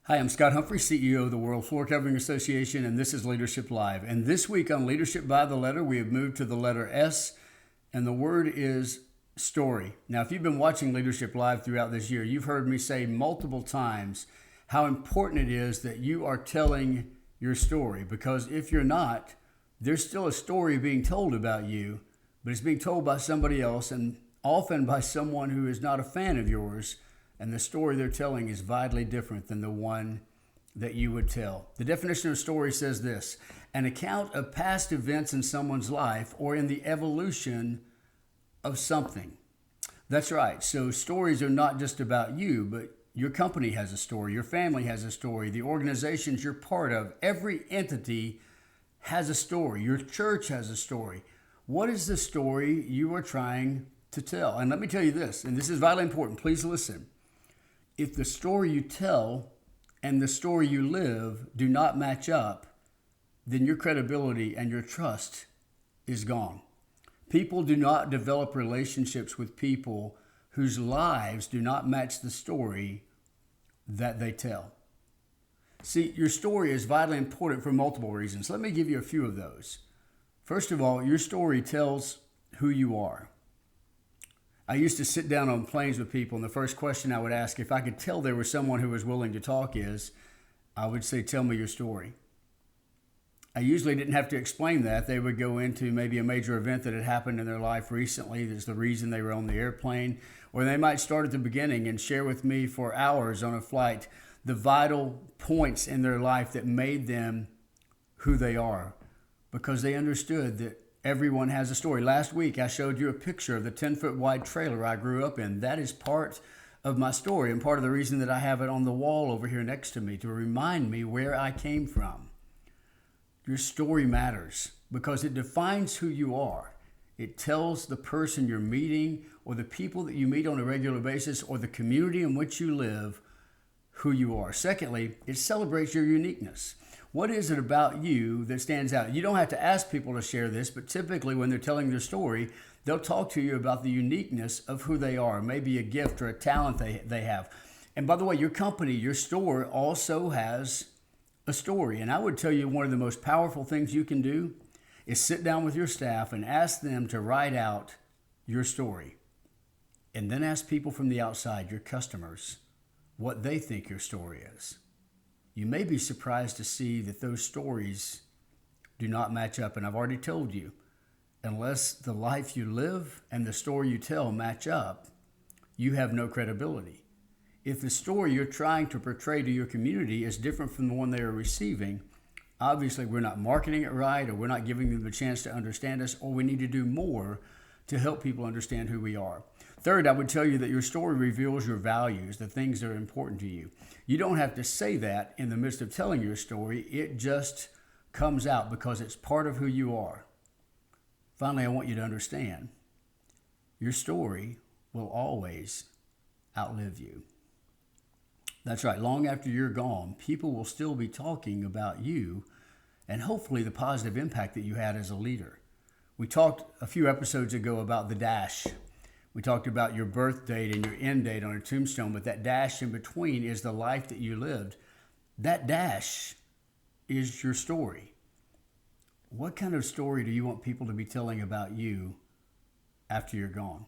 Hi, I'm Scott Humphrey, CEO of the World Floor Covering Association, and this is Leadership Live. And this week on Leadership by the Letter, we have moved to the letter S, and the word is story. Now, if you've been watching Leadership Live throughout this year, you've heard me say multiple times how important it is that you are telling your story, because if you're not, there's still a story being told about you, but it's being told by somebody else, and often by someone who is not a fan of yours. And the story they're telling is vitally different than the one that you would tell. The definition of story says this: an account of past events in someone's life or in the evolution of something. That's right. So stories are not just about you, but your company has a story, your family has a story, the organizations you're part of, every entity has a story, your church has a story. What is the story you are trying to tell? And let me tell you this, and this is vitally important, please listen. If the story you tell and the story you live do not match up, then your credibility and your trust is gone. People do not develop relationships with people whose lives do not match the story that they tell. See, your story is vitally important for multiple reasons. Let me give you a few of those. First of all, your story tells who you are. I used to sit down on planes with people, and the first question I would ask, if I could tell there was someone who was willing to talk, I would say, tell me your story. I usually didn't have to explain that. They would go into maybe a major event that had happened in their life recently. That's the reason they were on the airplane. Or they might start at the beginning and share with me for hours on a flight the vital points in their life that made them who they are, because they understood that everyone has a story. Last week, I showed you a picture of the 10-foot wide trailer I grew up in. That is part of my story and part of the reason that I have it on the wall over here next to me, to remind me where I came from. Your story matters because it defines who you are. It tells the person you're meeting, or the people that you meet on a regular basis, or the community in which you live, who you are. Secondly, it celebrates your uniqueness. What is it about you that stands out? You don't have to ask people to share this, but typically when they're telling their story, they'll talk to you about the uniqueness of who they are, maybe a gift or a talent they have. And by the way, your company, your store also has a story. And I would tell you one of the most powerful things you can do is sit down with your staff and ask them to write out your story. And then ask people from the outside, your customers, what they think your story is. You may be surprised to see that those stories do not match up. And I've already told you, unless the life you live and the story you tell match up, you have no credibility. If the story you're trying to portray to your community is different from the one they are receiving, obviously we're not marketing it right, or we're not giving them the chance to understand us, or we need to do more to help people understand who we are. Third, I would tell you that your story reveals your values, the things that are important to you. You don't have to say that in the midst of telling your story. It just comes out because it's part of who you are. Finally, I want you to understand your story will always outlive you. That's right. Long after you're gone, people will still be talking about you and hopefully the positive impact that you had as a leader. We talked a few episodes ago about the dash. We talked about your birth date and your end date on a tombstone, but that dash in between is the life that you lived. That dash is your story. What kind of story do you want people to be telling about you after you're gone?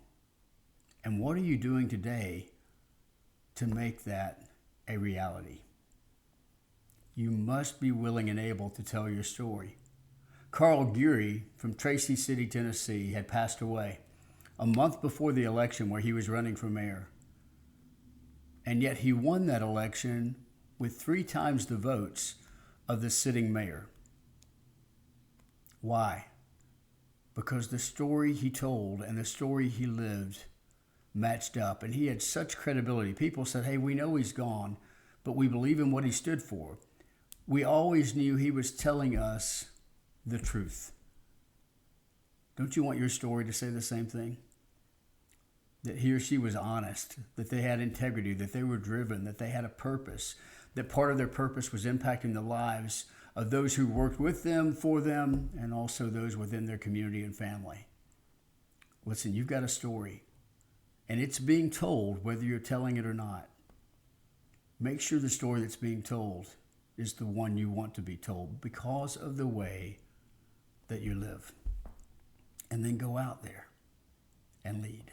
And what are you doing today to make that a reality? You must be willing and able to tell your story. Carl Geary from Tracy City, Tennessee, had passed away a month before the election where he was running for mayor. And yet he won that election with 3 times the votes of the sitting mayor. Why? Because the story he told and the story he lived matched up, and he had such credibility. People said, hey, we know he's gone, but we believe in what he stood for. We always knew he was telling us the truth. Don't you want your story to say the same thing? That he or she was honest, that they had integrity, that they were driven, that they had a purpose, that part of their purpose was impacting the lives of those who worked with them, for them, and also those within their community and family. Listen, you've got a story, and it's being told whether you're telling it or not. Make sure the story that's being told is the one you want to be told because of the way that you live. And then go out there and lead.